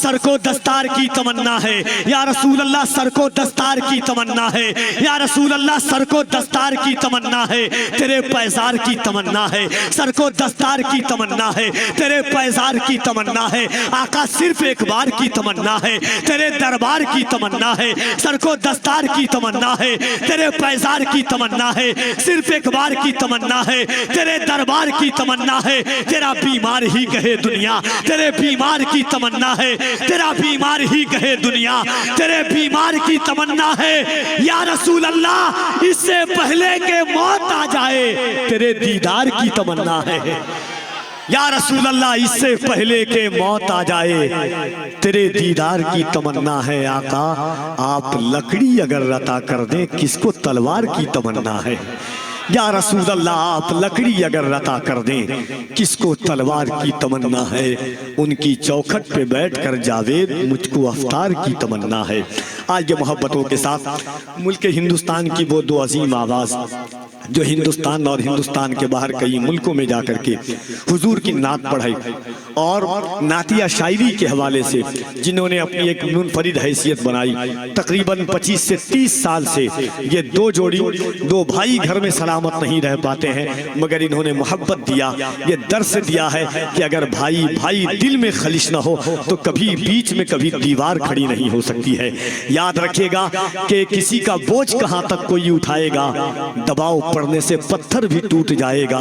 Sir को दस्तार की तमन्ना है, या रसूल अल्लाह सर को दस्तार की तमन्ना है, या रसूल अल्लाह सर को दस्तार की तमन्ना है, तेरे पैजार की तमन्ना है, सर को दस्तार की तमन्ना है, तेरे पैजार की तमन्ना है, आका सिर्फ एक बार की तमन्ना है, तेरे दरबार की तमन्ना है, सर को दस्तार की तमन्ना है, तेरे पैजार की तमन्ना है, सिर्फ एक बार की तमन्ना है, तेरे दरबार की तमन्ना है, तेरा बीमार ही कहे दुनिया, तेरे बीमार की तमन्ना है, तेरा बीमार ही कहे दुनिया, तेरे बीमार की तमन्ना है, या रसूल अल्लाह इससे पहले के मौत आ जाए तेरे दीदार की तमन्ना है, या रसूल अल्लाह इससे पहले के मौत आ जाए तेरे दीदार की तमन्ना है। आका आप लकड़ी अगर रता कर दें किसको तलवार की तमन्ना है, या रसूल अल्लाह आप लकड़ी अगर रता कर दें किसको तलवार की तमन्ना है। उनकी चौखट पे बैठकर जावेद मुझको अफ्तार की तमन्ना है। आज ये मोहब्बतों के साथ मुल्क हिंदुस्तान की वो दो अजीम आवाज़ जो हिंदुस्तान और हिंदुस्तान के बाहर कई मुल्कों में जाकर के हुजूर की नात पढ़ाई और नातिया शायरी के हवाले से जिन्होंने अपनी एक मुनफरिद हैसियत बनाई। तकरीबन 25 से 30 साल से ये दो जोड़ी, दो भाई घर में सलामत नहीं रह पाते हैं, मगर इन्होंने मोहब्बत दिया, ये दर्स दिया है कि अगर भाई भाई दिल में खलिश न हो तो कभी बीच में कभी दीवार खड़ी नहीं हो सकती है। याद रखिएगा कि किसी का बोझ कहाँ तक कोई उठाएगा, दबाव पड़ने से पत्थर भी टूट जाएगा।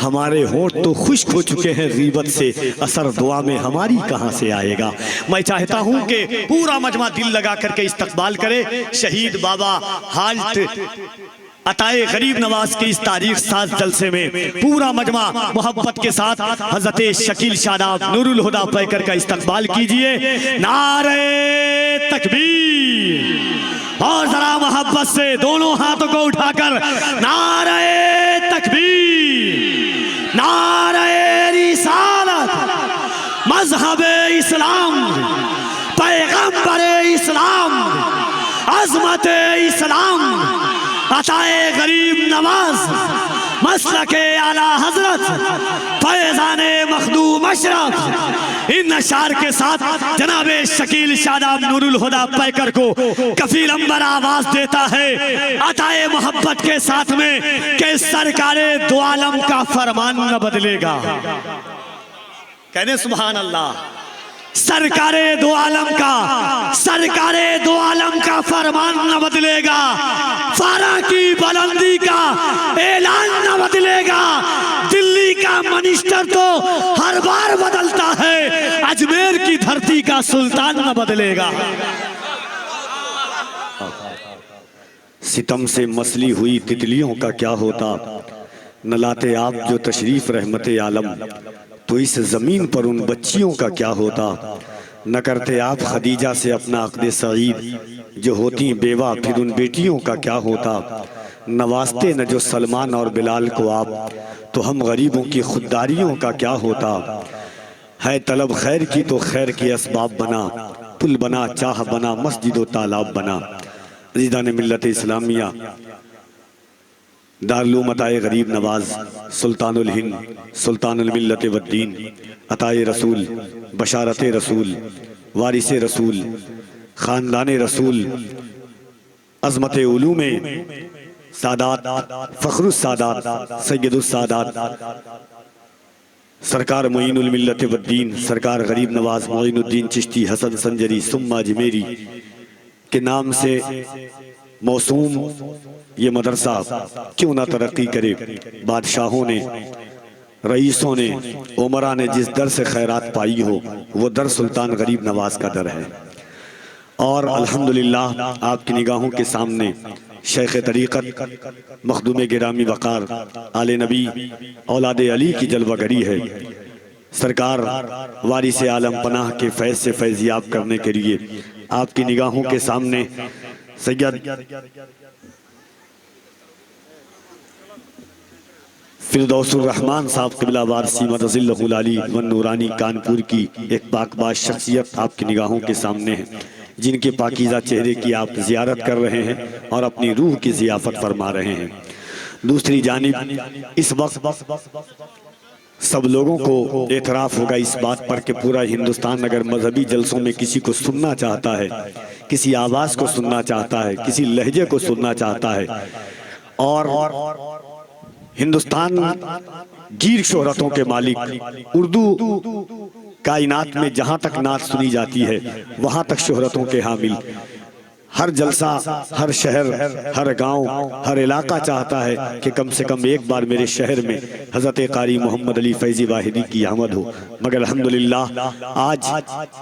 हमारे होंठ तो खुश्क हो चुके हैं गीबत से, असर दुआ में हमारी कहाँ से आएगा। मैं चाहता हूँ कि पूरा मजमा दिल लगा करके इस्तकबाल करे शहीद बाबा हाजत अताए गरीब नवाज के इस तारीख साज जलसे में पूरा मजमा मोहब्बत के साथ हजरत शकील शादाब नूरुल हुदा पैकर का इस्तकबाल कीजिए। नारे तकबीर, और जरा मोहब्बत से दोनों हाथों को उठाकर नारे तकबीर, नारे रिसालत, मजहब इस्लाम, पैगंबर इस्लाम, अजमत इस्लाम, अताए गरीब नवाज, मसलके आला हजरत, फैजाने मखदूम अशरफ। इन अशार के साथ जनाबे शकील शादाब नूरुल हुदा पैकर को कफील अंबर आवाज देता है अताए मोहब्बत के साथ में कि सरकारे दो आलम का फरमान न बदलेगा। कहने सुभान अल्लाह। सरकारे दो आलम का, सरकारे दो आलम का फरमान न बदलेगा, फारा की बुलंदी का ऐलान न बदलेगा। दिल्ली का मिनिस्टर तो हर बार बदलता है, अजमेर की धरती का सुल्तान न बदलेगा। सितम से मसली हुई तितलियों का क्या होता, न लाते आप जो तशरीफ रहमते आलम, तो इस ज़मीन पर उन बच्चियों का क्या होता। न करते आप खदीजा से अपना अक़्द सईद, जो होती बेवा फिर उन बेटियों का क्या होता। नवाजते न जो सलमान और बिलाल को आप, तो हम गरीबों की खुददारियों का क्या होता। है तलब खैर की तो खैर के असबाब बना, पुल बना, चाह बना, मस्जिद व तालाब बना। अज़ीज़ान मिल्लत इस्लामिया, दारुल अताए गरीब नवाज, सुल्तानुल हिंद, सुल्तानुल मिल्लत वद्दीन, अताए रसूल, बशारत रसूल, वारिस रसूल, ख़ानदान रसूल, अज़मत उलूम सादात, फ़ख्रुस सादात, सैयदुस सादात, सरकार मोइनुल मिल्लत वद्दीन, सरकार गरीब नवाज मोइनुद्दीन चिश्ती हसन संजरी सुम्मा अजमेरी के नाम से मौसूम ये मदरसा क्यों ना तरक्की करे। बादशाहों ने, रईसों ने, उमरा ने जिस दर से खैरात पाई हो वो दर सुल्तान गरीब नवाज का दर है। और अल्हम्दुलिल्लाह आपकी निगाहों के सामने शेख तरीक़त मखदूम गिरामी वक़ार आले नबी औलाद अली की जलवागरी है। सरकार वारिस आलम पनाह के फैज़ से फैज़याब करने के लिए आपकी निगाहों के सामने सैयद फिरदौसुर रहमान साहब क़िबला वारसी मदज़िल्लहुल आली व नूरानी कानपुर की एक पाकबाज शख्सियत आपकी निगाहों के सामने है, जिनके पाकीज़ा चेहरे की आप ज़ियारत कर रहे हैं और अपनी रूह की ज़ियाफ़त फरमा रहे हैं। दूसरी जानिब इस वक्त सब लोगों को एतराफ़ होगा इस बात पर कि पूरा हिंदुस्तान अगर मजहबी जलसों में किसी को सुनना चाहता है, किसी आवाज़ को सुनना चाहता है, किसी लहजे को सुनना चाहता है, और हिंदुस्तान गीर शोहरतों के मालिक, उर्दू कायनात में जहाँ तक नात सुनी जाती है वहाँ तक शोहरतों के हामिल, हर जलसा, हर शहर, हर गांव, हर इलाका चाहता है कि कम से कम एक बार मेरे शहर में हज़रत कारी मोहम्मद अली फैज़ी वाहिदी की आमद हो। मगर अल्हम्दुलिल्लाह आज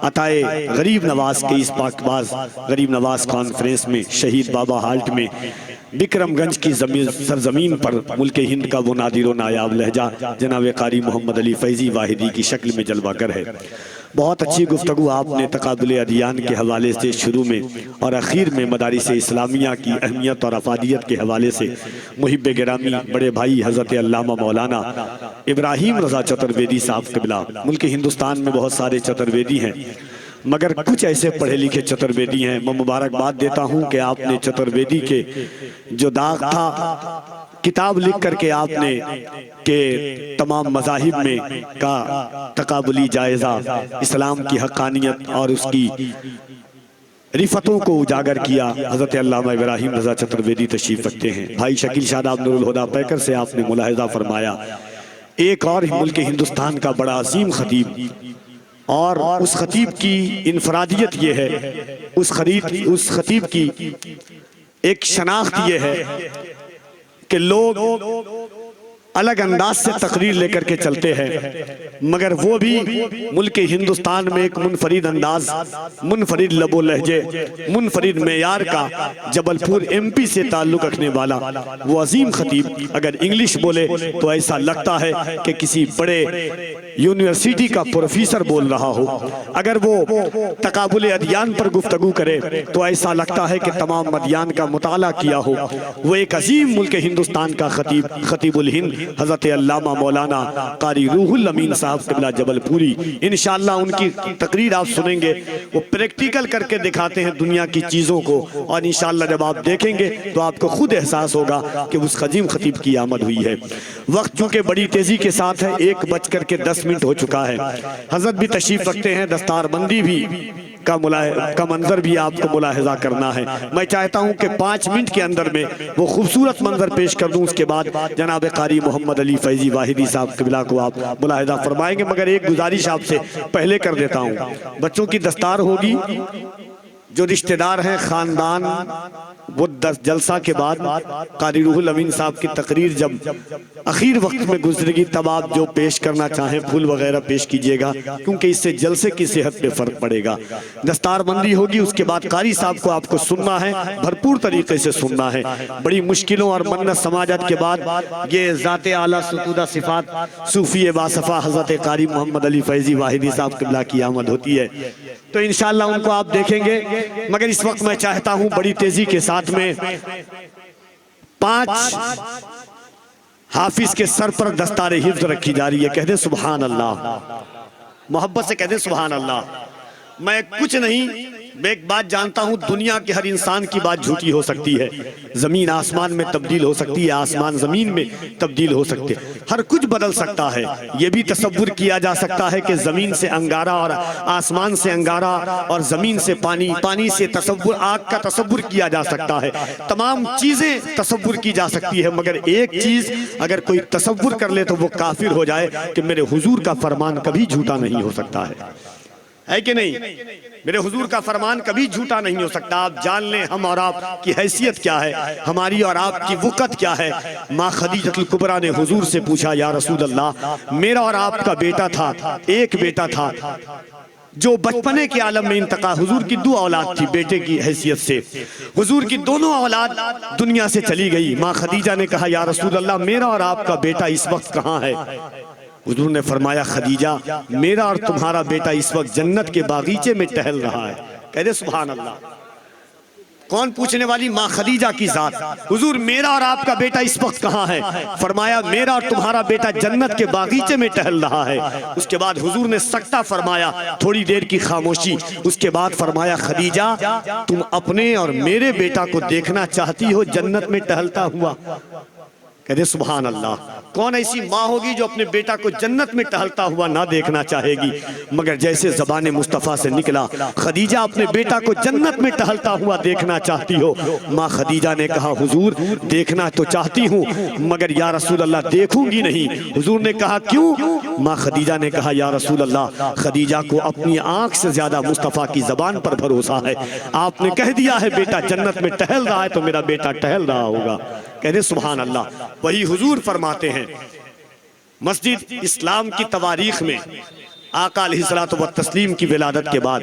अताए गरीब नवाज के इस पाकबाज गरीब नवाज कॉन्फ्रेंस में शहीद बाबा हाल्ट में बिक्रमगंज की सरजमीन पर मुल्क हिंद का वो नादिर व नायाब लहजा जनाब कारी मोहम्मद अली फैज़ी वाहिदी की शक्ल में जलवागर है। बहुत अच्छी गुफ्तगू आपने तकाबुल अदियान के हवाले से शुरू में और आखिर में मदारिस इस्लामिया की अहमियत और अफादियत के हवाले से मुहिब गिरामी बड़े भाई हज़रत अल्लामा मौलाना इब्राहिम रज़ा चतुर्वेदी साहब क़िबला, मुल्क हिंदुस्तान में बहुत सारे चतुर्वेदी हैं मगर कुछ ऐसे पढ़े लिखे चतुर्वेदी हैं। मैं मुबारकबाद देता हूँ कि आपने चतुर्वेदी के जो दाग था किताब लिख करके आपने के तमाम मज़ाहिब में का तकाबुली जायज़ा, इस्लाम की हक़ानियत और उसकी रिफतों को उजागर किया। हज़रत अल्लामा इब्राहिम रज़ा चतुर्वेदी तशरीफ़ रखते हैं। भाई शकील शादाब नूरुल हुदा पैकर से आपने मुलाहिज़ा फरमाया एक और मुल्क हिंदुस्तान का बड़ा अजीम खतीब, और उस खतीब की इनफरादियत ये है, उस खतीब की एक शनाख्त ये है कि लोग अलग अंदाज से तकरीर लेकर के चलते हैं मगर वो भी मुल्क हिंदुस्तान में एक मुनफरिद अंदाज, मुनफरिद लबो लहजे, मुनफरिद मेयार का जबलपुर MP से ताल्लुक़ रखने वाला वो अजीम खतीब अगर इंग्लिश बोले तो ऐसा लगता है कि किसी बड़े यूनिवर्सिटी का प्रोफेसर बोल रहा हो, अगर वो तकाबुल अदियान पर गुफ्तगू करे तो ऐसा लगता है कि तमाम अदियान का मुताला किया हो। वो एक अजीम मुल्क हिंदुस्तान का खतीब, खतीबुल हिंद हज़रत अल्लामा मौलाना कारी रूहुल अमीन साहब क़िबला जबलपुरी, इंशाअल्लाह उनकी तकरीर आप सुनेंगे। वो प्रैक्टिकल करके दिखाते हैं दुनिया की चीज़ों को, और इंशाअल्लाह जब आप देखेंगे तो आपको खुद एहसास होगा कि उस अजीम खतीब की आमद हुई है। वक्त चूँकि बड़ी तेज़ी के साथ है, 1:10 हो चुका है। हज़रत भी तशरीफ़ रखते हैं, दस्तारबंदी भी का मंजर भी आपको मुलाहिज़ा करना है। मैं चाहता हूँ कि 5 मिनट के अंदर में वो खूबसूरत मंजर पेश कर दूँ, उसके बाद जनाब कारी मोहम्मद अली फैज़ी वाहिदी साहब क़िबला को आप मुलाहिज़ा फरमाएंगे। मगर एक गुजारिश आपसे पहले कर देता हूँ, बच्चों की दस्तार होगी, जो रिश्तेदार हैं ख़ानदान, वो जलसा के बाद कारी रूहुल अमीन साहब की तकरीर जब आखिर वक्त में गुजरेगी तब आप जो पेश करना चाहें फूल वगैरह पेश कीजिएगा, क्योंकि इससे जलसे की सेहत पे फ़र्क पड़ेगा। दस्तारबंदी होगी, उसके बाद कारी साहब को आपको सुनना है, भरपूर तरीके से सुनना है। बड़ी मुश्किलों और मन्नत समाजत के बाद ये ज़ाते आला सुतूदा सिफ़ात सूफ़ी बासफ़ा हज़रत कारी मोहम्मद अली फैज़ी वाहिदी साहब क़िबला की आमद होती है, तो इंशाअल्लाह उनको आप देखेंगे। मगर इस वक्त मैं चाहता हूं बड़ी तेजी के साथ में 5 हाफिज के सर पर दस्तारे हिफ्ज़ रखी जा रही है। कह दे सुभान अल्लाह, मोहब्बत से कह दे सुभान अल्लाह। मैं कुछ नहीं, मैं एक बात जानता हूं, दुनिया के हर इंसान की बात झूठी हो सकती है, जमीन आसमान में तब्दील हो सकती है, आसमान जमीन में तब्दील हो सकते, हर कुछ बदल सकता है। यह भी तसव्वुर किया जा सकता है कि जमीन से अंगारा और आसमान से अंगारा और जमीन से पानी, पानी से तसव्वुर, आग का तसव्वुर किया जा सकता है। तमाम चीजें तसव्वुर की जा सकती है, मगर एक चीज अगर कोई तसव्वुर कर ले तो वो काफिर हो जाए कि मेरे हुजूर का फरमान कभी झूठा नहीं हो सकता है कि नहीं? मेरे हुजूर का फरमान कभी झूठा नहीं हो सकता। आप जान लें हम और आप की हैसियत क्या है, हमारी और आपकी वक़्त क्या है। माँ खदीजतुल कुबरा ने हुजूर से पूछा, या रसूल अल्लाह, मेरा और आपका बेटा था, एक बेटा था जो बचपने के आलम में इंतका, हुजूर की 2 औलाद थी बेटे की हैसियत से, हुजूर की दोनों औलाद दुनिया से चली गई। माँ खदीजा ने कहा, या रसूल अल्लाह, मेरा और आपका बेटा इस वक्त कहाँ है? हुजूर ने फरमाया, खदीजा, मेरा और तुम्हारा बेटा इस वक्त जन्नत के बागीचे में टहल रहा है। कह दे सुभान अल्लाह। कौन पूछने वाली? माँ खदीजा की जात। हुजूर, मेरा और आपका बेटा इस वक्त कहाँ है? फरमाया, मेरा और तुम्हारा बेटा जन्नत के बागीचे में टहल रहा है। उसके बाद हुजूर ने सकता फरमाया, थोड़ी देर की खामोशी, उसके बाद फरमाया, खदीजा, तुम अपने और मेरे बेटा को देखना चाहती हो जन्नत में टहलता हुआ? कह दे सुभान अल्लाह। कौन ऐसी माँ होगी जो अपने बेटा को जन्नत में टहलता हुआ ना देखना चाहेगी। मगर जैसे ज़बान मुस्तफ़ा से निकला, खदीजा अपने बेटा को जन्नत में टहलता हुआ देखना चाहती हो। माँ खदीजा ने कहा, हुजूर देखना तो चाहती हूँ, मगर या रसूल अल्लाह देखूंगी नहीं। हुजूर ने कहा, क्यों? माँ खदीजा ने कहा, या रसूल अल्लाह, खदीजा को अपनी आंख से ज्यादा मुस्तफ़ा की ज़बान पर भरोसा है। आपने कह दिया है बेटा जन्नत में टहल रहा है, तो मेरा बेटा टहल रहा होगा। कहते सुभान अल्लाह। वही हुजूर फरमाते हैं, मस्जिद इस्लाम की तवारीख में आका अलैहिस्सलातु व तस्लीम की विलादत के बाद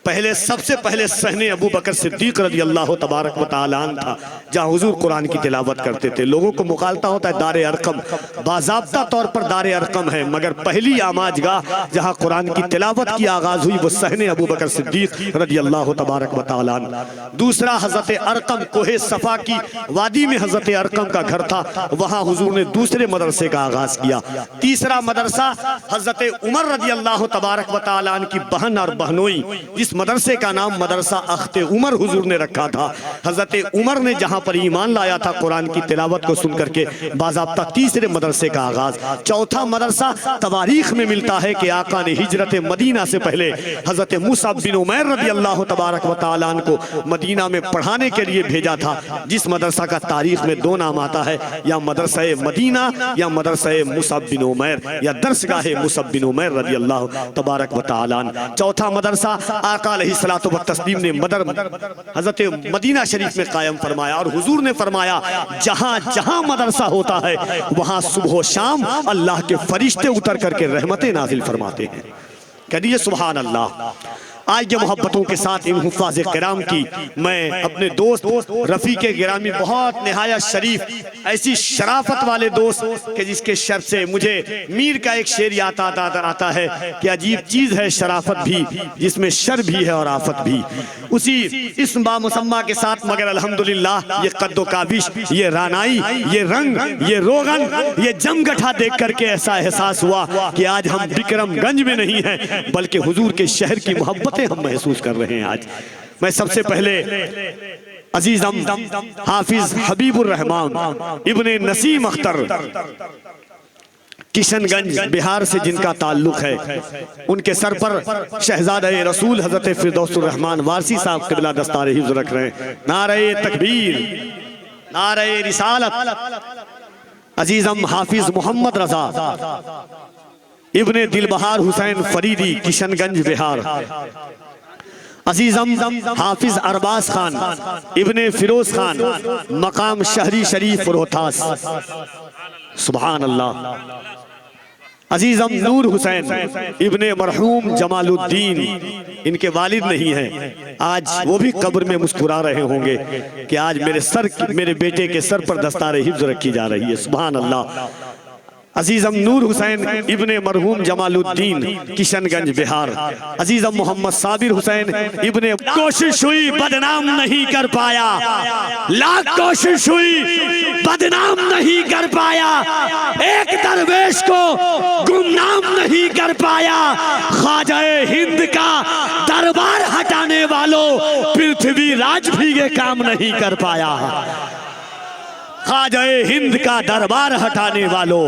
पहले सबसे पहले सहने अबू बकर सिद्दीक रज़ी अल्लाह तबारक व तआला अन्हु था, जहाँ हुजूर कुरान की तिलावत करते थे। लोगों को मुखालता होता है दारे अरकम, बाज़ाब्ता तौर पर दारे अरकम है, मगर पहली आमाजगाह जहाँ कुरान की तिलावत की आगाज़ हुई वो सहने अबू बकर सिद्दीक रज़ी अल्लाह तबारक व तआला अन्हु। दूसरा हज़रत अरकम, कोहे सफ़ा की वादी में हज़रत अरकम का घर था, वहाँ हुजूर ने दूसरे मदरसे का आगाज़ किया। तीसरा मदरसा हज़रत उमर रज़ी अल्लाह तबारक व तआला अन्हु की बहन और बहनोई, जिस मदरसे का नाम मदरसा अख्ते उमर हुजूर ने रखा था। हजरत उमर ने जहां पर ईमान लाया था कुरान की तिलावत को सुन करके, बाज़ाब्ता तीसरे मदरसे का आगाज। चौथा मदरसा तवारीख में मिलता है कि आका ने हिजरत मदीना से पहले हजरत मुसअब बिन उमैर रज़ी अल्लाह तबारक व तआला अन्हु को मदीना में पढ़ाने के लिए भेजा था, जिस मदरसा का तारीख में दो नाम आता है, या मदरसा मदीना या मदरसा मुसअब बिन उमैर या दरसगाह मुसअब बिन उमैर रज़ी अल्लाह तबारक व तआला अन्हु। चौथा मदरसा आका अलैहिस्सलातु व तस्लीम ने हजरत मदीना शरीफ में कायम फरमाया। और हुजूर ने फरमाया, जहां जहां मदरसा होता है वहां सुबह शाम अल्लाह के फरिश्ते उतर करके रहमतें नाजिल फरमाते हैं। कह दीजिए सुभान अल्लाह। आइए मोहब्बतों के साथ इन हुफ़ाज़ किराम की मैं अपने दोस्त रफ़ीक़ गिरामी, बहुत निहायत शरीफ, ऐसी शराफत वाले दोस्त कि जिसके शर से मुझे मीर का एक शेर याद आता है कि अजीब चीज़ है शराफत भी, जिसमें शर भी है और आफत भी। उसी इस्म बामुसम्मा के साथ, मगर अल्हम्दुलिल्लाह ये कद्दो काबिश, ये रानाई, ये रंग, ये रोगन, ये जमगठा देख करके ऐसा एहसास हुआ कि आज हम बिक्रमगंज में नहीं हैं, बल्कि हुजूर के शहर की मोहब्बत हम महसूस कर रहे हैं। आज मैं सबसे पहले अजीजम हाफिज हबीबुर रहमान इब्ने नसीम अख्तर किशनगंज बिहार से जिनका ताल्लुक है, उनके सर पर शहजादे रसूल हजरत फिरदौसुर रहमान वारसी साहब क़िबला दस्तार हिफ्ज़ रख रहे हैं। नारे तकबीर, नारे रिसालत। अजीजम हाफिज मोहम्मद रजा इब्ने दिलबहार हुसैन फरीदी किशनगंज बिहार। अजीजम हाफिज अरबाज खान इब्ने फिरोज खान मकाम शहरी शरीफ रोहतास। सुभान अल्लाह। अजीजम नूर हुसैन इब्ने मरहूम जमालुद्दीन, इनके वालिद नहीं हैं, आज वो भी कब्र में मुस्कुरा रहे होंगे कि आज मेरे बेटे के सर पर दस्तार हिफ्ज़ रखी जा रही है। सुभान अल्लाह। अजीजम नूर हुसैन इब्ने मरहूम जमालुद्दीन किशनगंज बिहार। अजीजम मोहम्मद साबिर हुसैन इब्ने, कोशिश हुई बदनाम नहीं कर पाया, लाख कोशिश हुई बदनाम नहीं कर पाया, एक दरवेश को गुमनाम नहीं कर पाया। ख्वाजाए हिंद का दरबार हटाने वालों पृथ्वी राज भी ये काम नहीं कर पाया। ख्वाजाए हिंद का दरबार हटाने वालों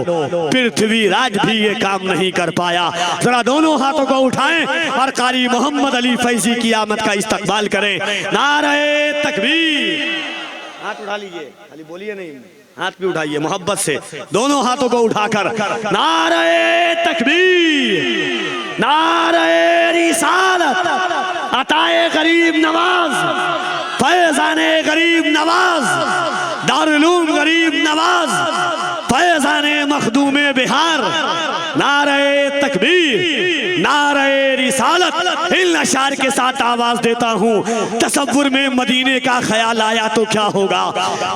पृथ्वी राज भी ये काम नहीं कर पाया। जरा दोनों हाथों को उठाएं और कारी मोहम्मद अली फैजी की आमद का इस्तकबाल करें। नारे तकबीर। हाथ उठा लीजिए, खाली बोलिए नहीं, हाथ भी उठाइए मोहब्बत से, दोनों हाथों को उठाकर नारे तकबीर, नारे रिसालत, अताए गरीब नवाज, फैजाने गरीब नवाज, दारुल उलूम गरीब नवाज, फैजाने मखदूमे बिहार। नारे तकबीर, नारे रिसालत। इन अशार के साथ आवाज देता हूँ। तसव्वुर में मदीने का ख्याल आया तो क्या होगा,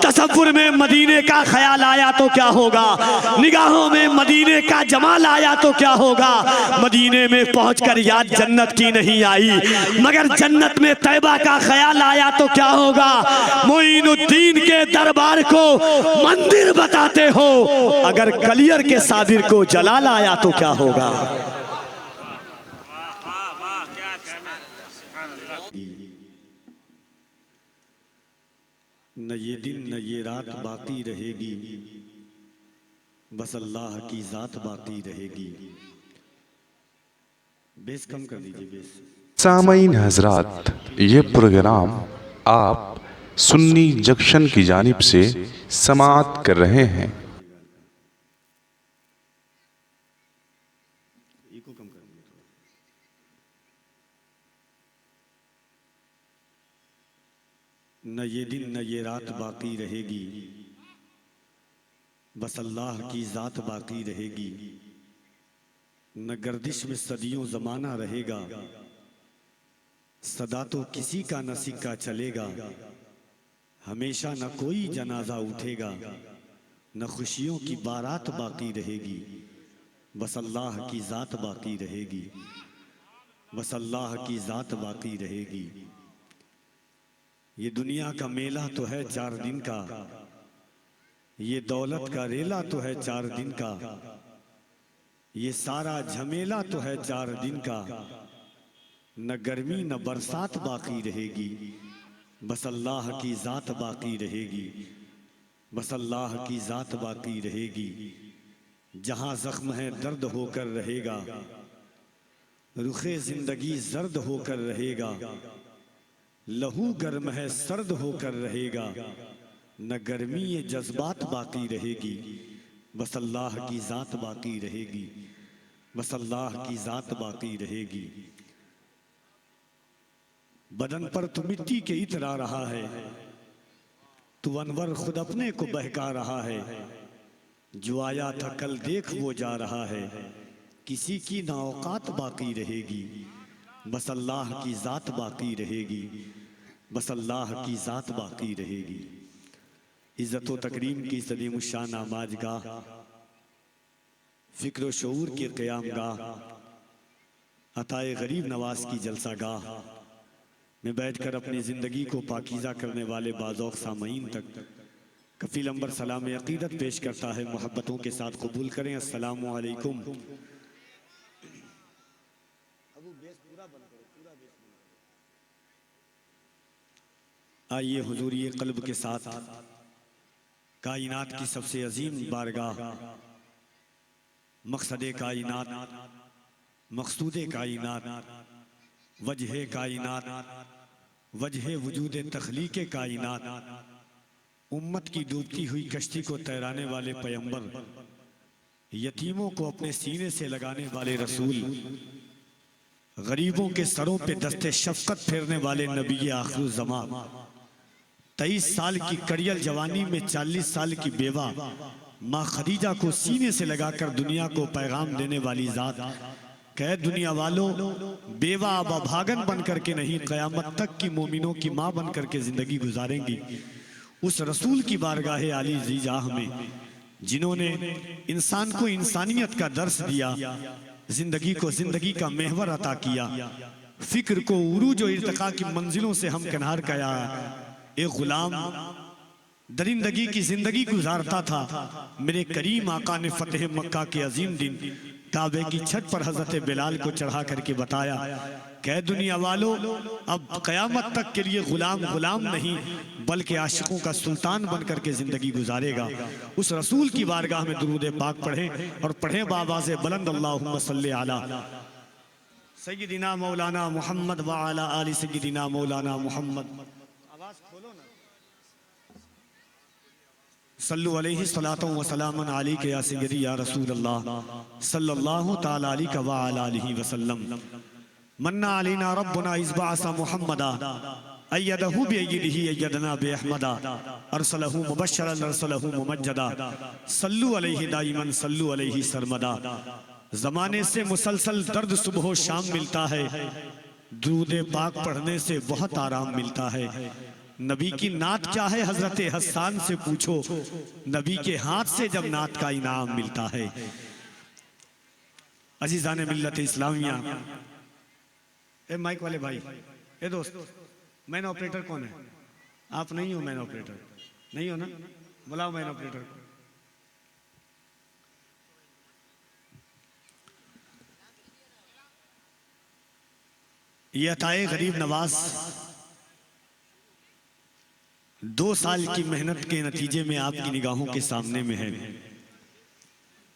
तसव्वुर में मदीने का ख्याल आया तो क्या होगा, निगाहों में मदीने का जमाल आया तो क्या होगा। मदीने में पहुंचकर याद जन्नत की नहीं आई, मगर जन्नत में तैबा का ख्याल आया तो क्या होगा। मोइनुद्दीन के दरबार को मंदिर बताते हो, अगर कलियर के साबिर को जलाल आया तो क्या होगा। न ये दिन न ये रात बाकी रहेगी, बस अल्लाह की जात बाकी रहेगी। बेस कम कर दीजिए, बेस। सामईन हजरात, ये प्रोग्राम आप सुन्नी जंक्शन की जानिब से समाअत कर रहे हैं। इको कम कर दीजिए थोड़ा। न ये दिन न ये रात बाकी रहेगी, बस अल्लाह की जात बाकी रहेगी। न गर्दिश में सदियों जमाना रहेगा, सदा तो किसी का न सिक्का चलेगा। हमेशा न कोई जनाजा उठेगा, न खुशियों की बारात बाकी रहेगी, बस अल्लाह की जात बाकी रहेगी। बस अल्लाह की जात बाकी रहेगी। ये दुनिया का मेला तो है 4 दिन का, ये दौलत का रेला तो है 4 दिन का, ये सारा झमेला तो है 4 दिन का। न गर्मी न बरसात बाकी रहेगी, बस अल्लाह की जात बाकी रहेगी। बस अल्लाह की जात बाकी रहेगी। जहां जख्म है दर्द होकर रहेगा, रुखे जिंदगी जर्द होकर रहेगा। लहू गर्म है सर्द होकर रहेगा, न गर्मी ये जज्बात बाकी रहेगी, बस अल्लाह की जात बाकी रहेगी। बस अल्लाह की जात बाकी रहेगी। बदन पर तू मिट्टी के इतरा रहा है, तू अनवर खुद अपने को बहका रहा है। जो आया था कल देख वो जा रहा है, किसी की ना औकात बाकी रहेगी, बस अल्लाह की जात बाकी रहेगी। बस अल्लाह की जात बाकी रहेगी। इज्जत व तकरीम की सदीम शान आमाजगाह, फिक्र व शऊर के क़याम गाह, अताए गरीब नवाज की जलसा गाह में बैठकर अपनी ज़िंदगी को पाकीज़ा करने वाले बाज़ौक़ सामईन तक कफ़ील अंबर सलाम अक़ीदत पेश करता है। मोहब्बतों के साथ कबूल करें। अस्सलामु अलैकुम। आइए हुजूर ये क़ल्ब के साथ कायनात की सबसे अजीम बारगाह, मक़सद कायनात, मक़सूद कायनात, वजह कायनात, वजह वजूद तख्लीक़ कायनात, उम्मत की डूबती हुई कश्ती को तैराने वाले पैगंबर, यतीमों को अपने सीने से लगाने वाले रसूल, गरीबों के सरों पे दस्ते शफ़क़त फेरने वाले नबी आखिर ज़मां, 23 साल की कड़ियल जवानी में 40 साल की बेवा माँ खदीजा को सीने से लगाकर दुनिया को पैगाम देने वाली ज़ात, कह दुनिया वालों, बेवा अब अभागन बन करके नहीं, क़यामत तक की मोमिनों की माँ बन करके ज़िंदगी गुजारेंगी। उस रसूल की बारगाह आली ज़ीजाह में जिन्होंने इंसान को इंसानियत का दर्स दिया, ज़िंदगी को ज़िंदगी का महवर अता किया, फ़िक्र को उरूज व इर्तिक़ा की मंजिलों से हम किनार किया। एक ग़ुलाम दरिंदगी की ज़िंदगी गुजारता था, मेरे करीम आका ने फ़तेह मक्का के अजीम दिन काबे की छत पर हज़रत बिलाल को चढ़ा करके बताया, कह दुनिया वालों, अब क़यामत तक के लिए ग़ुलाम ग़ुलाम नहीं बल्कि आशिकों का सुल्तान बन करके ज़िंदगी गुजारेगा। उस रसूल की बारगाह में दुरूद पाक पढ़ें और पढ़ें बावाज़े बुलंद, अल्लाहुम्मा सल्ली अला सय्यिदिना मौलाना मुहम्मद व अला आलि सय्यिदिना मौलाना मुहम्मद। आवाज़ खोलो ना। सल्लु अलैहि सलातो व सलामन अलैका या सय्यदी या रसूल अल्लाह सल्लल्लाहु तआला अलैहि व अला आलिहि वसल्लम। मन्ना अलैना रब्बुना इज़बाअसा मुहम्मदा अय्यदहु बिअय्यदिही अय्यदना बिअहमदा अरसलहु मुबश्शरन अरसलहु मुमज्जदा सल्लु अलैहि दाइमन सल्लु अलैहि सरमदा। ज़माने से मुसलसल दर्द सुबह व शाम मिलता है, दुरूद पाक पढ़ने से बहुत आराम मिलता है। नबी की नात क्या है हजरत हस्सान से पूछो, नबी के हाथ से जब नात का इनाम मिलता है। अजीज़ान मिल्लत इस्लामिया, ए माइक वाले भाई, ए दोस्त, मैन ऑपरेटर कौन है? आप नहीं हो मैन ऑपरेटर? नहीं हो ना? बुलाओ मैन ऑपरेटर को। ये अताए गरीब नवाज 2 साल की मेहनत के नतीजे में आपकी निगाहों के सामने में है।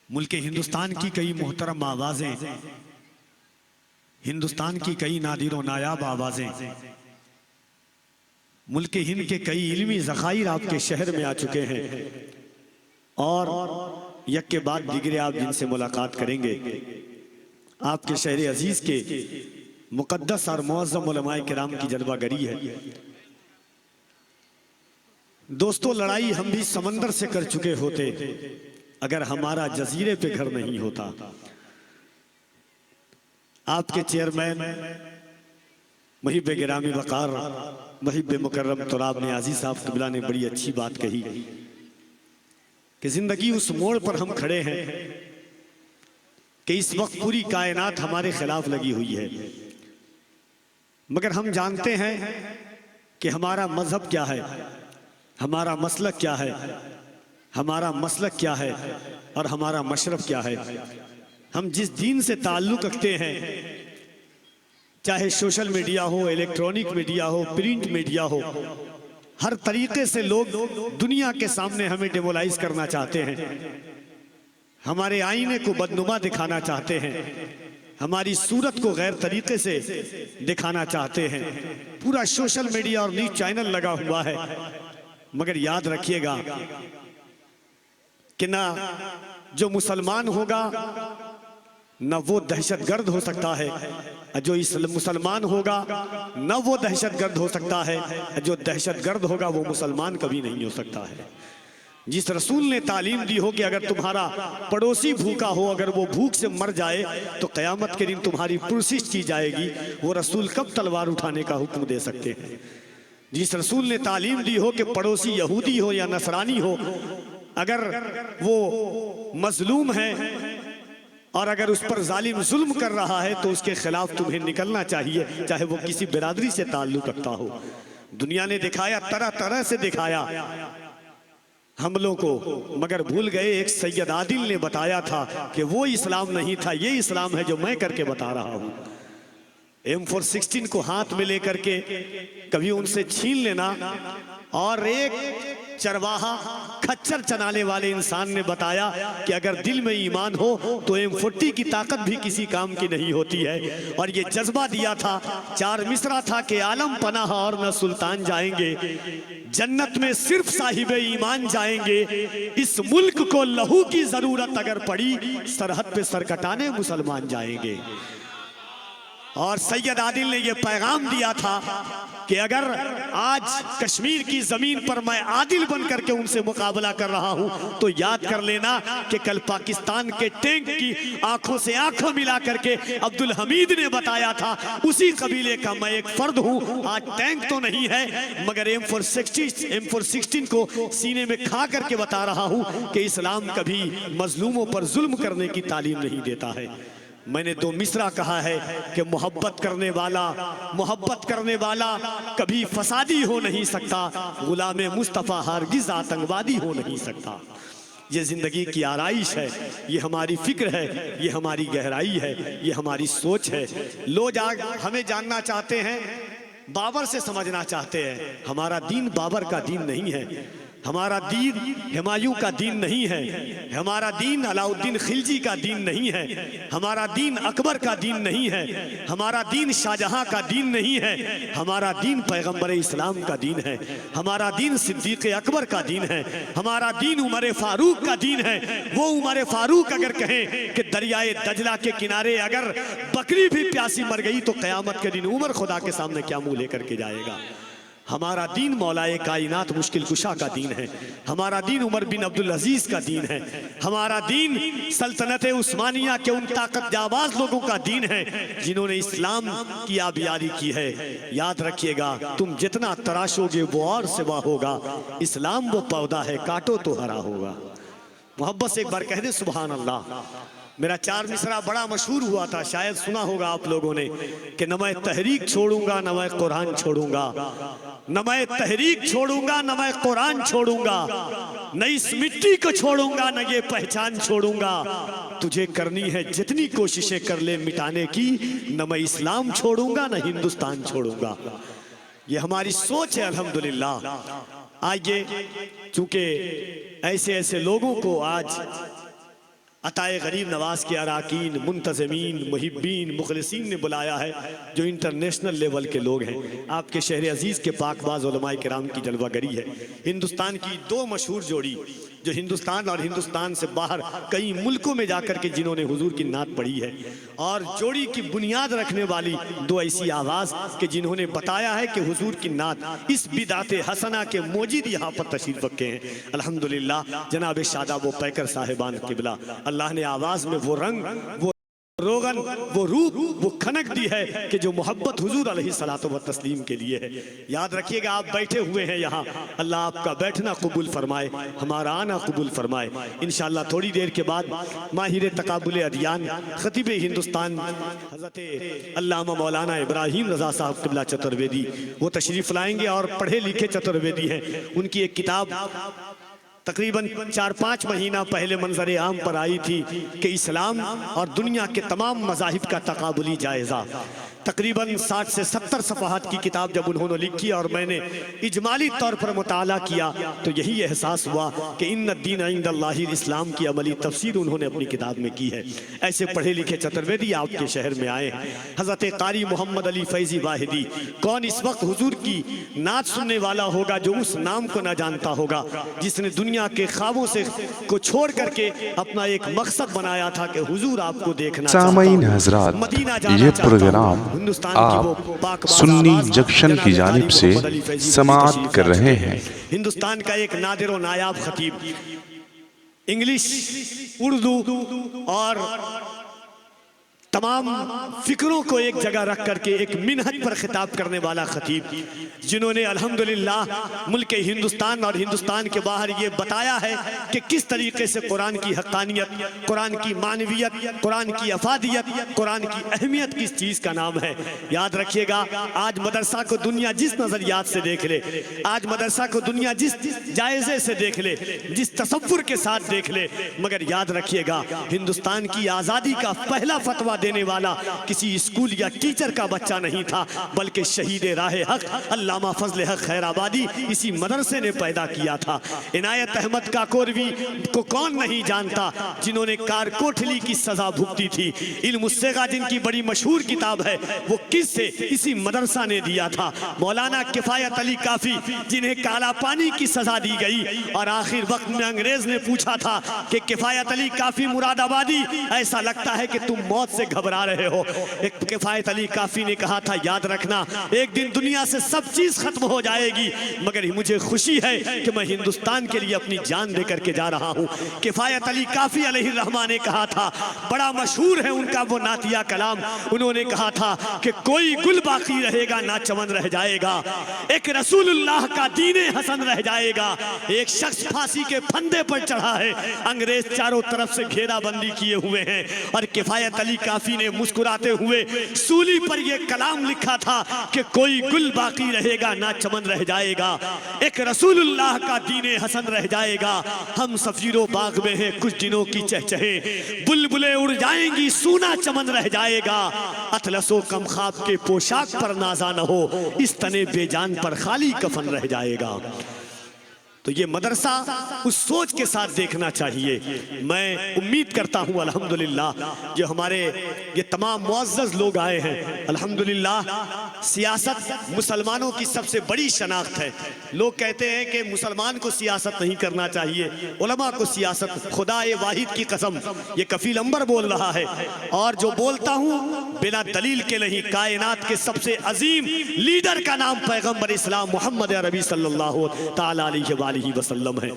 मुल्क हिंदुस्तान की कई मोहतरम आवाजें, हिंदुस्तान की कई नादिर व नायाब आवाजें, मुल्क हिंद के कई इल्मी ज़खाइर आपके शहर में आ चुके हैं और यक के बाद दिगरे आप जिनसे मुलाकात करेंगे आपके शहर अजीज के मुकद्दस और मुअज़्ज़म उलमाए किराम की जलवागरी है। दोस्तों, लड़ाई हम भी समंदर से कर चुके होते अगर हमारा जजीरे पे घर नहीं होता। आपके चेयरमैन मुहिब गिरामी वकार मुहिब मुकर्रम तुराब नियाज़ी साहब क़िबला ने बड़ी अच्छी बात कही कि जिंदगी उस मोड़ पर हम खड़े हैं कि इस वक्त पूरी कायनात हमारे खिलाफ लगी हुई है, मगर हम जानते हैं कि हमारा मजहब क्या है, हमारा मसलक क्या है, हमारा मसलक क्या है और हमारा मशरफ क्या है। हम जिस दीन से ताल्लुक़ रखते हैं, चाहे सोशल मीडिया हो, इलेक्ट्रॉनिक मीडिया हो, प्रिंट मीडिया हो, हर तरीके से लोग दुनिया के सामने हमें डेमोलाइज करना चाहते हैं, हमारे आईने को बदनुमा दिखाना चाहते हैं, हमारी सूरत को गैर तरीके से दिखाना चाहते हैं। पूरा सोशल मीडिया और न्यूज चैनल लगा हुआ है, मगर याद रखिएगा कि ना जो मुसलमान होगा न वो दहशतगर्द हो सकता है, जो मुसलमान होगा न वो दहशतगर्द हो सकता है, जो दहशतगर्द होगा वो मुसलमान कभी नहीं हो सकता है। जिस रसूल ने तालीम दी हो कि अगर तुम्हारा पड़ोसी भूखा हो, अगर वो भूख से मर जाए तो क़यामत के दिन तुम्हारी पुरसिश की जाएगी, वो रसूल कब तलवार उठाने का हुक्म दे सकते हैं। जिस रसूल ने तालीम दी हो कि पड़ोसी यहूदी हो या नसरानी हो, अगर वो मजलूम है और अगर उस पर जालिम जुल्म कर रहा है तो उसके खिलाफ तुम्हें निकलना चाहिए, चाहे वो किसी बिरादरी से ताल्लुक रखता हो। दुनिया ने दिखाया, तरह तरह से दिखाया हमलों को, मगर भूल गए एक सैयद आदिल ने बताया था कि वो इस्लाम नहीं था, ये इस्लाम है जो मैं करके बता रहा हूँ। M416 को हाथ में लेकर के कभी उनसे छीन लेना, और एक चरवाहा खच्चर चलाने वाले इंसान ने बताया कि अगर दिल में ईमान हो तो M40 की ताकत भी किसी काम की नहीं होती है। और ये जज्बा दिया था, 4 मिसरा था कि आलम पनाह और न सुल्तान जाएंगे, जन्नत में सिर्फ साहिबे ईमान जाएंगे, इस मुल्क को लहू की जरूरत अगर पड़ी, सरहद पे सर कटाने मुसलमान जाएंगे। और सैयद आदिल ने यह पैगाम दिया था कि अगर आज कश्मीर की जमीन पर मैं आदिल बन करके उनसे मुकाबला कर रहा हूं तो याद कर लेना कि कल पाकिस्तान के टैंक की आंखों से आंखों मिला करके अब्दुल हमीद ने बताया था, उसी कबीले का मैं एक फर्द हूं। आज टैंक तो नहीं है, मगर M416 को सीने में खा करके बता रहा हूं कि इस्लाम कभी मजलूमों पर जुल्म करने की तालीम नहीं देता है। मैंने 2 मिसरा कहा है कि मोहब्बत करने वाला कभी फसादी हो नहीं सकता, गुलाम मुस्तफ़ा हरगिज़ आतंकवादी हो नहीं सकता। ये जिंदगी की आराइश है, ये हमारी फिक्र है, ये हमारी गहराई है, ये हमारी सोच है। लोग हमें जानना चाहते हैं, बाबर से समझना चाहते हैं। हमारा दीन बाबर का दीन नहीं है, हमारा दीन हुमायूं का दीन नहीं है, हमारा दीन अलाउद्दीन खिलजी का दीन नहीं है, हमारा दीन अकबर का दीन नहीं है, हमारा दीन शाहजहां का दीन नहीं है, हमारा दीन पैगंबर इस्लाम का दीन है, हमारा दीन सिद्दीक अकबर का दीन है, हमारा दीन उमर फारूक का दीन है। वो उमर फारूक अगर कहें कि दरियाए दजला के किनारे अगर बकरी भी प्यासी मर गई तो क़यामत के दिन उमर खुदा के सामने क्या मुंह लेकर के जाएगा। हमारा दीन मौलाए कायनात मुश्किल कुशा का दीन है, हमारा दीन उमर बिन अब्दुल अजीज का दीन है, हमारा दीन सल्तनत उस्मानिया के उन ताकत जाबाज लोगों का दीन है जिन्होंने इस्लाम की आबियारी की है। याद रखिएगा, तुम जितना तराशोगे वो और सिवा होगा, इस्लाम वो पौधा है काटो तो हरा होगा। मोहब्बत से एक बार कह दे सुभान अल्लाह। मेरा 4 मिसरा बड़ा मशहूर हुआ था, शायद सुना होगा आप लोगों ने कि न मैं तहरीक छोड़ूंगा न मैं कुरान छोड़ूंगा, न मैं तहरीक छोड़ूंगा न मैं कुरान छोड़ूंगा, न इस मिट्टी को छोड़ूंगा न ये पहचान छोड़ूंगा। तुझे करनी है जितनी कोशिशें कर ले मिटाने की, न मैं इस्लाम छोड़ूंगा न हिंदुस्तान छोड़ूंगा। ये हमारी सोच है अल्हम्दुलिल्लाह। आइए, चूंकि ऐसे ऐसे लोगों को आज अताए गरीब नवाज के अराकीन, मुंतज़मीन, मुहिब्बीन, मुखलिसीन ने बुलाया है, जो इंटरनेशनल लेवल के लोग हैं। आपके शहर अजीज़ के पाकबाज उलमाए किराम की जलवागरी है। हिंदुस्तान की दो मशहूर जोड़ी जो हिंदुस्तान और हिंदुस्तान से बाहर कई मुल्कों में जाकर के जिन्होंने हुजूर की नात पढ़ी है, और जोड़ी की बुनियाद रखने वाली दो ऐसी आवाज़ के जिन्होंने बताया है कि हुजूर की नात इस बिदाते हसना के मौजिद यहाँ पर तशरीफ रखे हैं। अल्हम्दुलिल्लाह जनाब शादाब व पैकर साहिबान किबला, अल्लाह ने आवाज़ में वो रंग, वो रोगन, वो रूप, वो खनक दी है कि जो मोहब्बत हुजूर अलैहिस्सलातु व तस्लीम के लिए है। याद रखिएगा, आप बैठे हुए हैं यहाँ, अल्लाह आपका बैठना कबूल फरमाए, हमारा आना कबूल फरमाए। इंशाअल्लाह थोड़ी देर के बाद माहिर तकाबुल अदियान खतीब हिंदुस्तान हज़रत अल्लामा मौलाना इब्राहिम रज़ा साहब किबला चतुर्वेदी वो तशरीफ़ लाएंगे, और पढ़े लिखे चतुर्वेदी हैं। उनकी एक किताब तकरीबन 4-5 महीना पहले मंजर आम पर आई थी कि इस्लाम और दुनिया के तमाम मज़ाहिब का तकाबुली जायज़ा। तकरीबन 60 से 70 सफ़हात की किताब जब उन्होंने लिखी और मैंने इजमाली तौर पर मुताला किया तो यही एहसास हुआ कि इन्न दीन इंदल्लाहिल इस्लाम की अमली तफसीर उन्होंने अपनी किताब में की है। ऐसे पढ़े लिखे चतुर्वेदी आपके शहर में आए हैं। हज़रत कारी मोहम्मद अली फैज़ी वाहिदी, कौन इस वक्त हुजूर की नात सुनने वाला होगा जो उस नाम को ना जानता होगा, जिसने दुनिया के ख्वाबों से को छोड़ करके अपना एक मकसद बनाया था कि हुजूर आपको देखना सामईन हज़रात, ये प्रोग्राम आप सुन्नी जंक्शन की जानिब से समाअत कर रहे हैं। हिंदुस्तान का एक नादिर और नायाब खतीब, इंग्लिश, उर्दू और तमाम फिक्रों को एक जगह रख करके एक मिनहज पर खिताब करने वाला खतीब, जिन्होंने अल्हम्दुलिल्लाह मुल्क हिंदुस्तान और हिंदुस्तान के बाहर ये बताया है कि किस तरीके से कुरान की हक्कानियत, कुरान की मानवियत, कुरान की अफादियत, कुरान की अहमियत किस चीज़ का नाम है। याद रखिएगा, आज मदरसा को दुनिया जिस नज़रियात से देख ले, आज मदरसा को दुनिया जिस जायज़े से देख ले, जिस तसव्वुर के साथ देख ले, मगर याद रखिएगा हिंदुस्तान की आज़ादी का पहला फतवा देने वाला किसी स्कूल या टीचर का बच्चा नहीं था, बल्कि शहीद राह हक अल्लामा फजल हक खैराबादी इसी मदरसे ने पैदा किया था। इनायत अहमद काकोरवी को कौन नहीं जानता, जिन्होंने कारकोठली की सजा भुगती थी। इल्म उस्सेगा जिनकी बड़ी मशहूर किताब है, वो किससे इसी मदरसा ने दिया था। मौलाना किफायत अली काफी, जिन्हें काला पानी की सजा दी गई और आखिर वक्त में अंग्रेज ने पूछा था कि किफायत अली काफी मुरादाबादी, ऐसा लगता है कि तुम मौत से घबरा रहे हो। एक किफायत अली काफी ने कहा था, याद रखना एक दिन दुनिया से सब चीज खत्म हो जाएगी, मगर मुझे खुशी है कि मैं हिंदुस्तान के लिए अपनी जान दे करके जा रहा हूँ। किफायत अली काफी अलैहिर्रहमान ने कहा था, बड़ा मशहूर है उनका वो नातिया कलाम, उन्होंने कहा था कि कोई गुल बाकी रहेगा ना चमन रह जाएगा, एक रसूलुल्लाह का दीने हसन रह जाएगा। एक शख्स फांसी के फंदे पर चढ़ा है, अंग्रेज चारों तरफ से घेराबंदी किए हुए हैं, और किफायत अली काफी ने मुस्कुराते हुए सूली पर यह कलाम लिखा था कि कोई गुल बाकी रहेगा ना चमन रह जाएगा, एक रसूलुल्लाह का दीने हसन रह जाएगा। हम सफीरों बाग में हैं कुछ दिनों की चहचहे, बुलबुलें उड़ जाएंगी सूना चमन रह जाएगा, अतलसो कम ख्वाब के पोशाक पर नाजा न हो, इस तने बेजान पर खाली कफन रह जाएगा। तो ये मदरसा उस सोच के साथ देखना चाहिए। मैं उम्मीद करता हूँ अल्हम्दुलिल्लाह जो हमारे ये तमाम मुअज़्ज़ज़ लोग आए हैं, अल्हम्दुलिल्लाह सियासत मुसलमानों की सबसे बड़ी शनाख्त है। लोग कहते हैं कि मुसलमान को सियासत नहीं करना चाहिए, उलमा को सियासत। खुदा ए वाहिद की कसम, ये कफील अंबर बोल रहा है, और जो बोलता हूँ बिना दलील के नहीं। कायनात के सबसे अजीम लीडर का नाम पैगम्बर इस्लाम मोहम्मद अरबी सल्लल्लाहु ताला अलैहि वसल्लम है।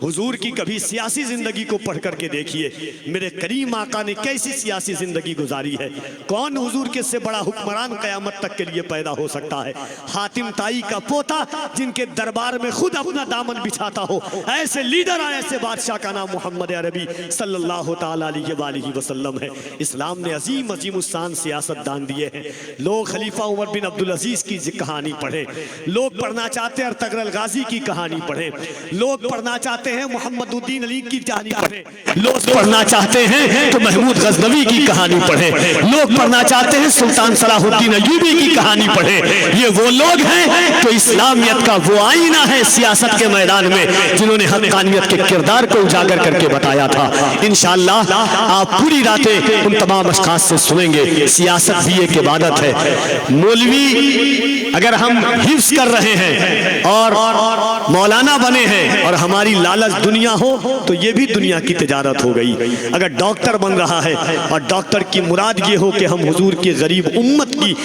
हुजूर की कभी सियासी जिंदगी को पढ़ करके देखिए, मेरे करीम आका ने कैसी सियासी जिंदगी गुजारी है। कौन हुजूर के से बड़ा हुक्मरान कयामत तक के लिए पैदा हो सकता है। हातिम ताई का पोता, जिनके दरबार में खुद अपना दामन बिछाता हो, ऐसे लीडर ऐसे बादशाह का नाम मोहम्मद अरबी सल्लल्लाहु ताला अलैहि वसल्लम है। इस्लाम ने अजीम अजीम उस्सान सियासतदान दिए हैं। लोग खलीफा उमर बिन अब्दुल अजीज की कहानी पढ़े, लोग पढ़ना चाहते हैं अर्तगरल गाजी की कहानी पढ़े, लोग पढ़ना चाहते हैं मोहम्मदुद्दीन अली की कहानी पढ़े, लोग पढ़ना चाहते हैं तो महमूद गजनवी की कहानी पढ़े, लोग पढ़ना चाहते हैं सुल्तान सलाहुद्दीन अय्यूबी की कहानी पढ़े। ये वो लोग हैं तो इस्लामियत का वो आईना है सियासत के मैदान में जिन्होंने हक़ानियत के किरदार को उजागर करके बताया था। इंशाअल्लाह आप पूरी रातें उन तमाम अशखास से सुनेंगे। सियासत भी एक इबादत है। मौलवी अगर हम हिफ्ज़ कर रहे हैं और मौलाना बने हैं और हमारी लालच दुनिया हो तो ये भी दुनिया की तिजारत हो गई। अगर डॉक्टर बन रहा है और डॉक्टर की मुराद ये हो कि हम हुजूर की गरीब उम्मत की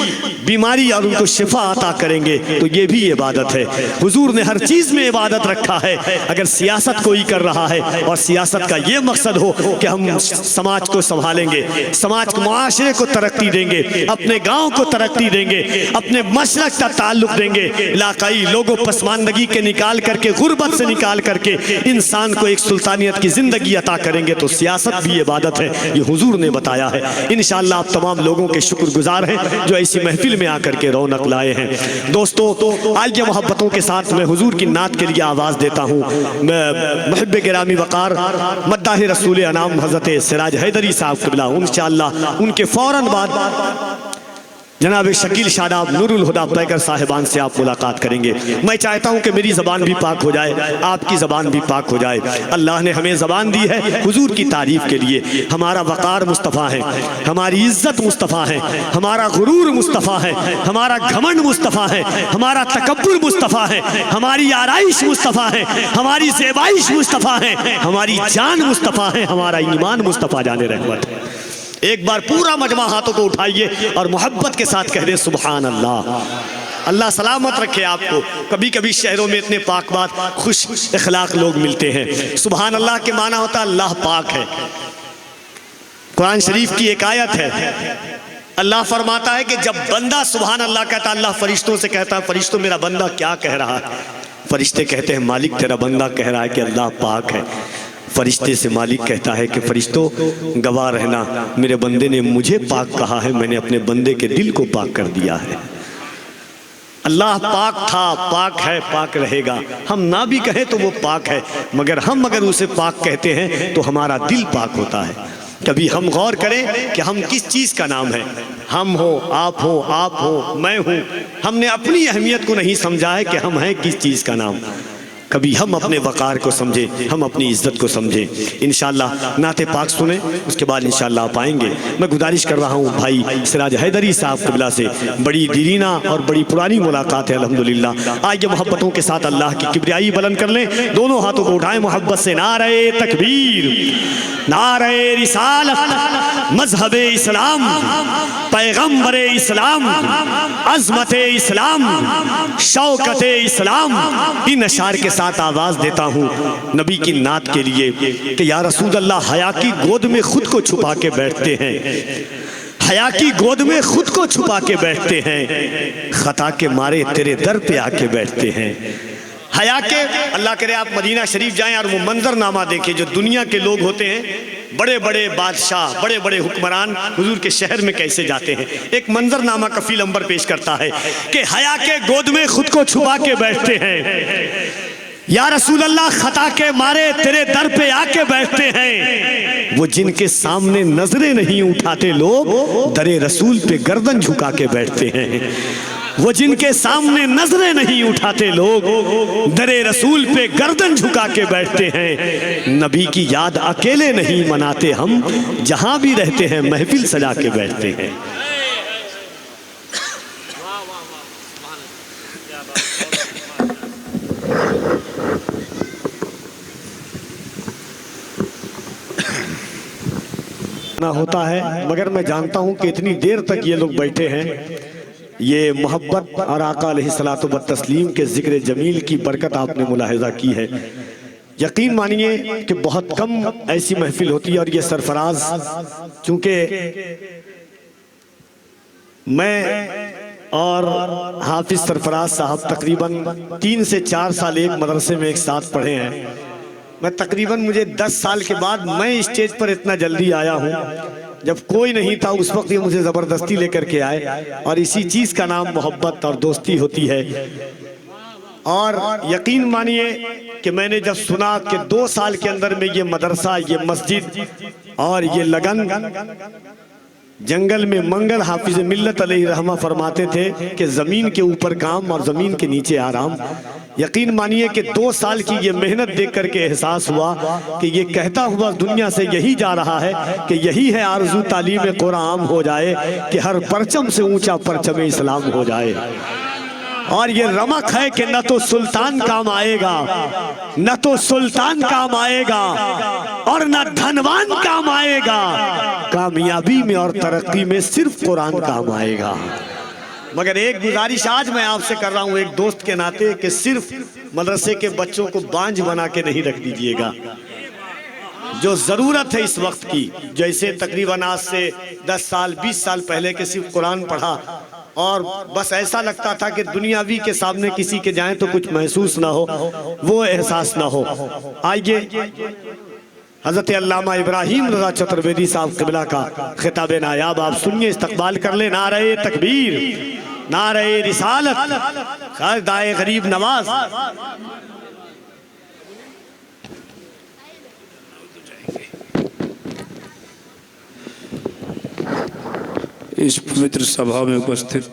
बीमारी और उनको शिफा अता करेंगे तो ये भी इबादत है। हुजूर ने हर चीज़ में इबादत रखा है। अगर सियासत कोई कर रहा है और सियासत का ये मकसद हो कि हम समाज को संभालेंगे, समाज को मुआशरे को तरक्की देंगे, अपने गाँव को तरक्की देंगे, अपने मशरक का ताल्लुक देंगे, इलाकाई लोगों पसमानदगी के निकाल करके, गुर्बत से निकाल करके इंसान को एक सुल्तानियत की जिंदगी अता करेंगे तो सियासत भी इबादत है। ये हुजूर ने बताया है। इंशाअल्लाह आप तमाम लोगों के शुक्रगुजार हैं जो ऐसी महफिल में आकर के रौनक लाए हैं। दोस्तों आइए मोहब्बतों के साथ मैं हुजूर की नात के लिए आवाज़ देता हूँ। मैं मुहब्बे गिरामी वक़ार मद्दाह रसूल अनाम हज़रत सिराज हैदरी साहब क़िबला इंशाअल्लाह उनके फ़ौरन बाद जनाब शकील शादाब नूरुल हुदा पैकर साहिबान से आप मुलाकात करेंगे। मैं चाहता हूँ कि मेरी ज़बान भी पाक हो जाए, आपकी ज़बान भी पाक हो जाए। अल्लाह ने हमें ज़बान दी है हुजूर की तारीफ़ के लिए। हमारा वक़ार मुस्तफ़ा है, हमारी इज़्ज़त मुस्तफ़ा है, हमारा गुरूर मुस्तफ़ा है, हमारा घमंड मुस्तफ़ा है, हमारा तकब्बुर मुस्तफ़ा है, हमारी आराइश मुस्तफ़ा है, हमारी ज़ेबाइश मुस्तफ़ा है, हमारी जान मुस्तफ़ा है, हमारा ईमान मुस्तफ़ा जाने रहमत है। एक बार पूरा मजमा हाथों को उठाइए और मोहब्बत के साथ कह दे सुभान अल्लाह। अल्लाह सलामत रखे आपको। कभी कभी शहरों में इतने पाक बात खुश इखलाक लोग मिलते हैं। सुभान अल्लाह के माना होता है अल्लाह पाक है। कुरान शरीफ की एक आयत है, अल्लाह फरमाता है कि जब बंदा सुभान अल्लाह कहता है, अल्लाह फरिश्तों से कहता है फरिश्तों मेरा बंदा क्या कह रहा है? फरिश्ते कहते हैं मालिक तेरा बंदा कह रहा है कि अल्लाह पाक है। फरिश्ते से मालिक कहता है कि फरिश्तों गवाह रहना, मेरे बंदे ने मुझे पाक कहा है, मैंने अपने बंदे के दिल को पाक कर दिया है। अल्लाह पाक था, पाक है, पाक रहेगा। हम ना भी कहें तो वो पाक है, मगर हम अगर उसे पाक कहते हैं तो हमारा दिल पाक होता है। कभी हम गौर करें कि हम किस चीज़ का नाम है। हम हो, आप हो, मैं हूँ। हमने अपनी अहमियत को नहीं समझा है कि हम हैं किस चीज़ का नाम। कभी हम अपने वक़ार को समझें, हम अपनी इज़्ज़त को समझें। इंशाअल्लाह नाते पाक सुने, उसके बाद इंशाअल्लाह आप आएंगे। मैं गुजारिश कर रहा हूँ भाई सिराज हैदरी साहब क़िबला से, बड़ी दीरीना और बड़ी पुरानी मुलाकात है अल्हम्दुलिल्लाह। आइए मोहब्बतों के साथ अल्लाह की किब्रियाई बुलंद कर लें, दोनों हाथों को उठाएं मोहब्बत से। नारे तकबीर, नारे रिसालत, मज़हबे इस्लाम, पैगम्बरे इस्लाम, अज़मते इस्लाम, शौकते इस्लाम। इन अशार के साथ आवाज़ देता हूँ नबी की नात के लिए कि या रसूल अल्लाह हया की गोद में खुद को छुपा के बैठते हैं, हया की गोद में खुद को छुपा के बैठते हैं, खता के मारे तेरे दर पे आके बैठते हैं। हया के, अल्लाह करे आप मदीना शरीफ जाएं और वो मंजरनामा देखें जो दुनिया के लोग होते हैं, बड़े बड़े बादशाह, बड़े बड़े हुक्मरान हुजूर के शहर में कैसे जाते हैं। एक मंजरनामा कफील अंबर पेश करता है कि हया के गोद में खुद को छुपा के बैठते हैं, या रसूल अल्लाह खता के मारे तेरे दर पे आके बैठते हैं। वो जिनके सामने नजरें नहीं उठाते लोग दरे रसूल पे गर्दन झुका के बैठते हैं। वो जिनके सामने नजरें नहीं उठाते लोग दरे रसूल पे गर्दन झुका के बैठते हैं। नबी की याद अकेले नहीं मनाते हम, जहां भी रहते हैं महफिल सजा के बैठते हैं। ना होता है, मगर मैं जानता हूं कि इतनी देर तक ये लोग बैठे हैं, ये मोहब्बत और आका अलैहिस्सलातु व तस्लीम के ज़िक्र जमील की बरकत आपने मुलाहिज़ा की है। यकीन मानिए कि बहुत कम ऐसी महफिल होती है। और ये सरफराज, चूँकि मैं और हाफिज सरफराज साहब तकरीबन 3 से 4 साल एक मदरसे में एक साथ पढ़े हैं। मैं तकरीबन मुझे 10 साल के बाद मैं स्टेज पर इतना जल्दी आया हूँ। जब कोई नहीं था उस वक्त ये मुझे ज़बरदस्ती लेकर के आए, और इसी चीज़ का नाम मोहब्बत और दोस्ती होती है। और यकीन मानिए कि मैंने जब सुना कि 2 साल के अंदर में ये मदरसा, ये मस्जिद और ये लगन, जंगल में मंगल हाफिज मिल्लत अलैहि रहमा फरमाते थे कि ज़मीन के ऊपर काम और ज़मीन के नीचे आराम। यकीन मानिए कि 2 साल की ये मेहनत देख करके एहसास हुआ कि ये कहता हुआ दुनिया से यही जा रहा है कि यही है आरज़ू तालीम कुरान हो जाए कि हर परचम से ऊंचा परचम इस्लाम हो जाए। और ये रमक है कि न तो सुल्तान काम आएगा, न तो सुल्तान काम आएगा और न धनवान काम आएगा। कामयाबी में और तरक्की में सिर्फ कुरान काम आएगा। मगर एक गुजारिश आज मैं आपसे कर रहा हूं एक दोस्त के नाते कि सिर्फ मदरसे के बच्चों को बांझ बना के नहीं रख दीजिएगा। जो जरूरत है इस वक्त की, जैसे तकरीबन आज से 10 साल 20 साल पहले के सिर्फ कुरान पढ़ा और बस ऐसा लगता था कि दुनियावी के सामने किसी के जाएं तो कुछ महसूस ना हो, वो एहसास ना हो। आइए हजरत अल्लामा इब्राहिम रज़ा चतुर्वेदी साहब क़िबला का खिताब नायाब आप सुनिए, इस्तकबाल कर ले। नारे तकबीर, नारे रिसालत, खादाए गरीब नवाज। इस पवित्र सभा में उपस्थित